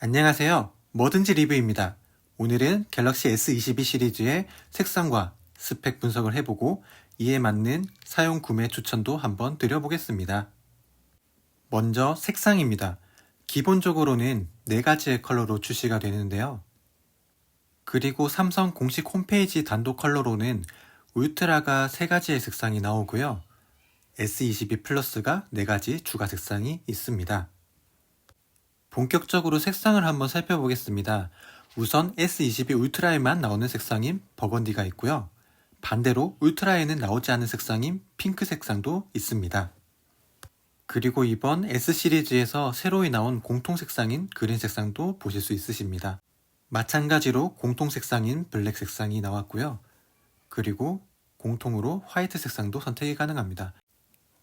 안녕하세요. 뭐든지 리뷰입니다. 오늘은 갤럭시 S22 시리즈의 색상과 스펙 분석을 해보고 이에 맞는 사용 구매 추천도 한번 드려보겠습니다. 먼저 색상입니다. 기본적으로는 4가지의 컬러로 출시가 되는데요. 그리고 삼성 공식 홈페이지 단독 컬러로는 울트라가 3가지의 색상이 나오고요. S22 플러스가 4가지 추가 색상이 있습니다. 본격적으로 색상을 한번 살펴보겠습니다. 우선 S22 울트라에만 나오는 색상인 버건디가 있고요. 반대로 울트라에는 나오지 않은 색상인 핑크 색상도 있습니다. 그리고 이번 S 시리즈에서 새로이 나온 공통 색상인 그린 색상도 보실 수 있으십니다. 마찬가지로 공통 색상인 블랙 색상이 나왔고요. 그리고 공통으로 화이트 색상도 선택이 가능합니다.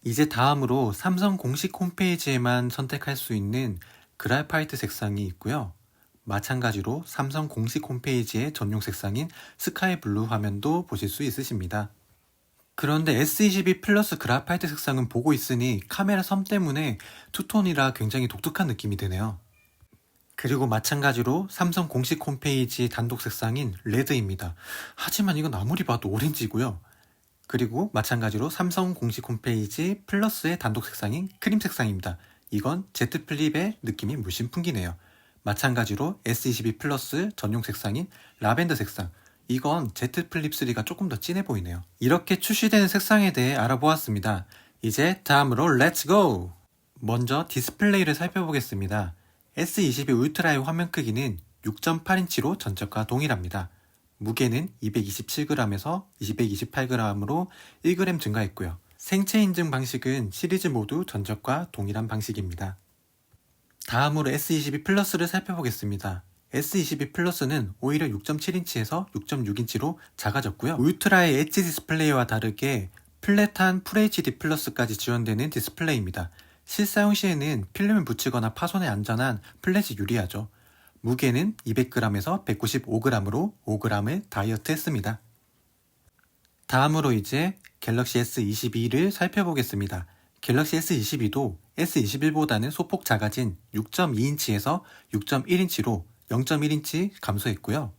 이제 다음으로 삼성 공식 홈페이지에만 선택할 수 있는 그래파이트 색상이 있고요. 마찬가지로 삼성 공식 홈페이지의 전용 색상인 스카이 블루 화면도 보실 수 있으십니다. 그런데 S22 플러스 그래파이트 색상은 보고 있으니 카메라 섬 때문에 투톤이라 굉장히 독특한 느낌이 드네요. 그리고 마찬가지로 삼성 공식 홈페이지 단독 색상인 레드입니다. 하지만 이건 아무리 봐도 오렌지고요. 그리고 마찬가지로 삼성 공식 홈페이지 플러스의 단독 색상인 크림 색상입니다. 이건 Z 플립의 느낌이 물씬 풍기네요. 마찬가지로 S22 플러스 전용 색상인 라벤더 색상. 이건 Z 플립 3가 조금 더 진해 보이네요. 이렇게 출시되는 색상에 대해 알아보았습니다. 이제 다음으로 렛츠 고! 먼저 디스플레이를 살펴보겠습니다. S22 울트라의 화면 크기는 6.8인치로 전작과 동일합니다. 무게는 227g에서 228g으로 1g 증가했고요. 생체 인증 방식은 시리즈 모두 전작과 동일한 방식입니다. 다음으로 S22 플러스를 살펴보겠습니다. S22 플러스는 오히려 6.7인치에서 6.6인치로 작아졌고요. 울트라의 엣지 디스플레이와 다르게 플랫한 FHD 플러스까지 지원되는 디스플레이입니다. 실사용 시에는 필름을 붙이거나 파손에 안전한 플랫이 유리하죠. 무게는 200g에서 195g으로 5g을 다이어트 했습니다. 다음으로 이제 갤럭시 S22를 살펴보겠습니다. 갤럭시 S22도 S21보다는 소폭 작아진 6.2인치에서 6.1인치로 0.1인치 감소했고요.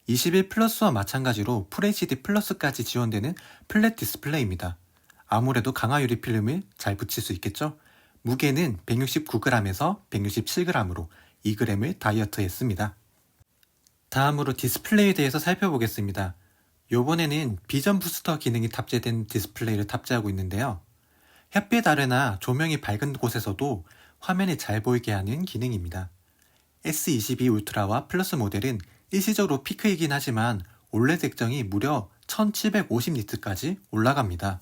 21 플러스와 마찬가지로 FHD 플러스까지 지원되는 플랫 디스플레이입니다. 아무래도 강화 유리 필름을 잘 붙일 수 있겠죠? 무게는 169g에서 167g으로 2g을 다이어트 했습니다. 다음으로 디스플레이에 대해서 살펴보겠습니다. 요번에는 비전 부스터 기능이 탑재된 디스플레이를 탑재하고 있는데요. 햇빛 아래나 조명이 밝은 곳에서도 화면이 잘 보이게 하는 기능입니다. S22 울트라와 플러스 모델은 일시적으로 피크이긴 하지만 올레드 액정이 무려 1750니트까지 올라갑니다.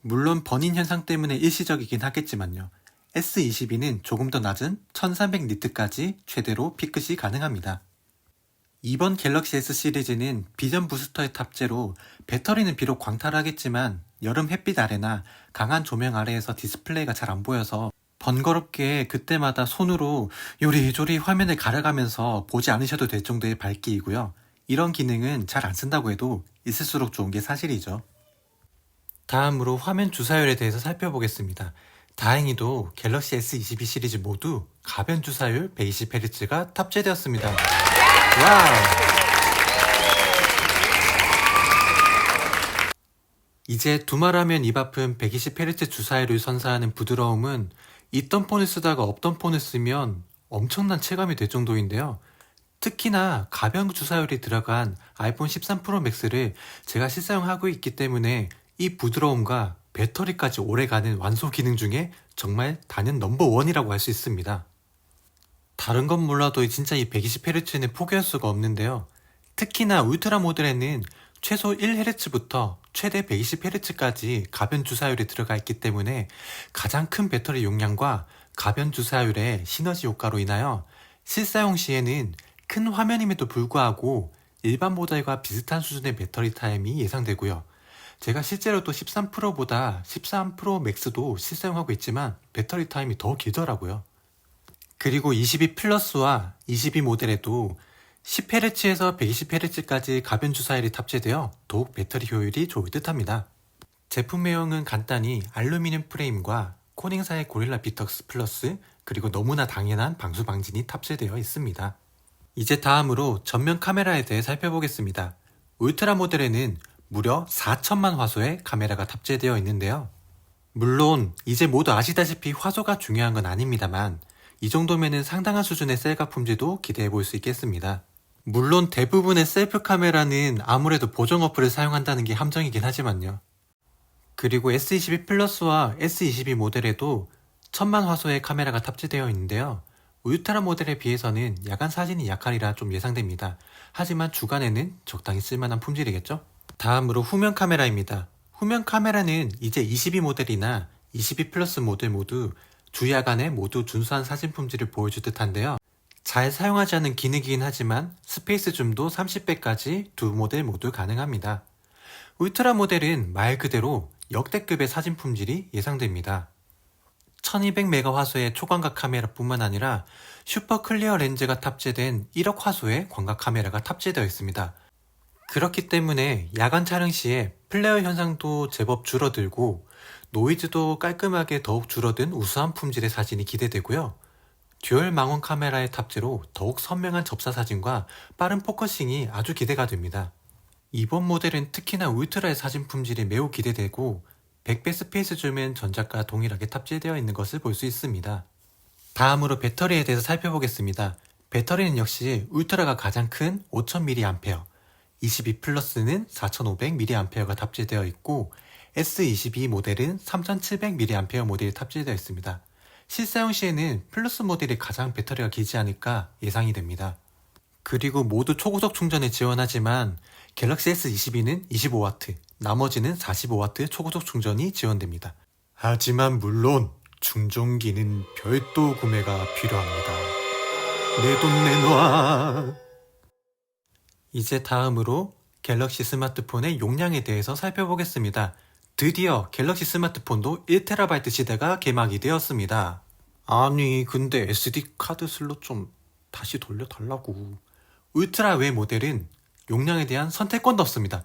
물론 번인 현상 때문에 일시적이긴 하겠지만요. S22는 조금 더 낮은 1300니트까지 최대로 피크시 가능합니다. 이번 갤럭시 S 시리즈는 비전 부스터의 탑재로 배터리는 비록 광탈하겠지만 여름 햇빛 아래나 강한 조명 아래에서 디스플레이가 잘 안 보여서 번거롭게 그때마다 손으로 요리조리 화면을 가려가면서 보지 않으셔도 될 정도의 밝기이고요. 이런 기능은 잘 안 쓴다고 해도 있을수록 좋은 게 사실이죠. 다음으로 화면 주사율에 대해서 살펴보겠습니다. 다행히도 갤럭시 S22 시리즈 모두 가변 주사율 120Hz가 탑재되었습니다. 와우! 이제 두말하면 입 아픈 120Hz 주사율을 선사하는 부드러움은 있던 폰을 쓰다가 없던 폰을 쓰면 엄청난 체감이 될 정도인데요. 특히나 가변 주사율이 들어간 아이폰 13 프로 맥스를 제가 실사용하고 있기 때문에 이 부드러움과 배터리까지 오래가는 완소 기능 중에 정말 단연 넘버원이라고 할 수 있습니다. 다른 건 몰라도 진짜 이 120Hz는 포기할 수가 없는데요. 특히나 울트라 모델에는 최소 1Hz부터 최대 120Hz까지 가변 주사율이 들어가 있기 때문에 가장 큰 배터리 용량과 가변 주사율의 시너지 효과로 인하여 실사용 시에는 큰 화면임에도 불구하고 일반 모델과 비슷한 수준의 배터리 타임이 예상되고요. 제가 실제로 또 13 프로보다 13 프로 맥스도 실사용하고 있지만 배터리 타임이 더 길더라고요. 그리고 22 플러스와 22 모델에도 10Hz에서 120Hz까지 가변 주사율이 탑재되어 더욱 배터리 효율이 좋을 듯합니다. 제품 내용은 간단히 알루미늄 프레임과 코닝사의 고릴라 비턱스 플러스 그리고 너무나 당연한 방수 방진이 탑재되어 있습니다. 이제 다음으로 전면 카메라에 대해 살펴보겠습니다. 울트라 모델에는 무려 4천만 화소의 카메라가 탑재되어 있는데요. 물론 이제 모두 아시다시피 화소가 중요한 건 아닙니다만 이 정도면은 상당한 수준의 셀카 품질도 기대해 볼 수 있겠습니다. 물론 대부분의 셀프 카메라는 아무래도 보정 어플을 사용한다는 게 함정이긴 하지만요. 그리고 S22 플러스와 S22 모델에도 1000만 화소의 카메라가 탑재되어 있는데요. 울트라 모델에 비해서는 야간 사진이 약하리라 좀 예상됩니다. 하지만 주간에는 적당히 쓸만한 품질이겠죠? 다음으로 후면 카메라입니다. 후면 카메라는 이제 22 모델이나 22 플러스 모델 모두 주야간에 모두 준수한 사진 품질을 보여줄 듯한데요. 잘 사용하지 않는 기능이긴 하지만 스페이스 줌도 30배까지 두 모델 모두 가능합니다. 울트라 모델은 말 그대로 역대급의 사진 품질이 예상됩니다. 1200메가 화소의 초광각 카메라뿐만 아니라 슈퍼 클리어 렌즈가 탑재된 1억 화소의 광각 카메라가 탑재되어 있습니다. 그렇기 때문에 야간 촬영 시에 플레어 현상도 제법 줄어들고 노이즈도 깔끔하게 더욱 줄어든 우수한 품질의 사진이 기대되고요. 듀얼 망원 카메라의 탑재로 더욱 선명한 접사 사진과 빠른 포커싱이 아주 기대가 됩니다. 이번 모델은 특히나 울트라의 사진 품질이 매우 기대되고 100배 스페이스 줌은 전작과 동일하게 탑재되어 있는 것을 볼 수 있습니다. 다음으로 배터리에 대해서 살펴보겠습니다. 배터리는 역시 울트라가 가장 큰 5000mAh, 22 플러스는 4500mAh가 탑재되어 있고 S22 모델은 3700mAh 모델이 탑재되어 있습니다. 실사용 시에는 플러스 모델이 가장 배터리가 길지 않을까 예상이 됩니다. 그리고 모두 초고속 충전을 지원하지만 갤럭시 S22는 25W, 나머지는 45W 초고속 충전이 지원됩니다. 하지만 물론 충전기는 별도 구매가 필요합니다. 내 돈 내놔. 이제 다음으로 갤럭시 스마트폰의 용량에 대해서 살펴보겠습니다. 드디어 갤럭시 스마트폰도 1TB 시대가 개막이 되었습니다. 아니 근데 SD카드 슬롯 좀 다시 돌려달라고. 울트라 외 모델은 용량에 대한 선택권도 없습니다.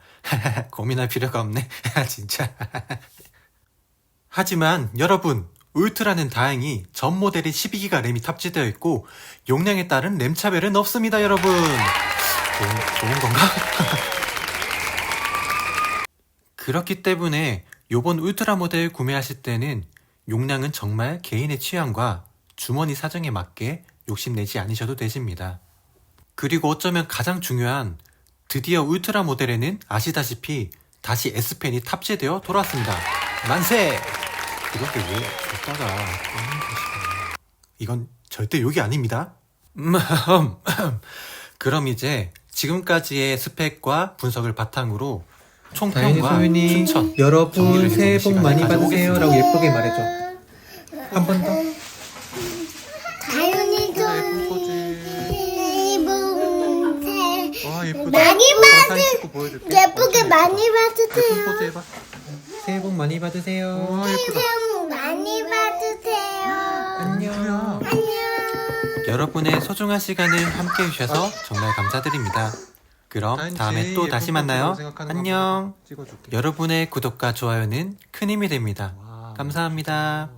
고민할 필요가 없네. 진짜. 하지만 여러분, 울트라는 다행히 전 모델이 12기가 램이 탑재되어 있고 용량에 따른 램 차별은 없습니다, 여러분. 좋은 건가? 그렇기 때문에 요번 울트라 모델 구매하실 때는 용량은 정말 개인의 취향과 주머니 사정에 맞게 욕심내지 않으셔도 되십니다. 그리고 어쩌면 가장 중요한 드디어 울트라 모델에는 아시다시피 다시 S펜이 탑재되어 돌아왔습니다. 만세! 그렇게 왜 줬다가 이건 절대 욕이 아닙니다. 그럼 이제 지금까지의 스펙과 분석을 바탕으로 총평과 소윤이 추천 여러분 새해 복 많이 받으세요 라고 예쁘게 말해줘. 한 번 더. 다윤이도 새해 복 예쁘다. 많이 보여줄게. 예쁘게 많이 받으세요. 포즈 해봐. 새해 복 많이 받으세요. 예쁘다. 새해 복 많이 받으세요. 안녕. 안녕. 여러분의 소중한 시간을 함께 해주셔서 정말 감사드립니다. 그럼 다음에 또 다시 만나요. 안녕. 여러분의 구독과 좋아요는 큰 힘이 됩니다. 감사합니다.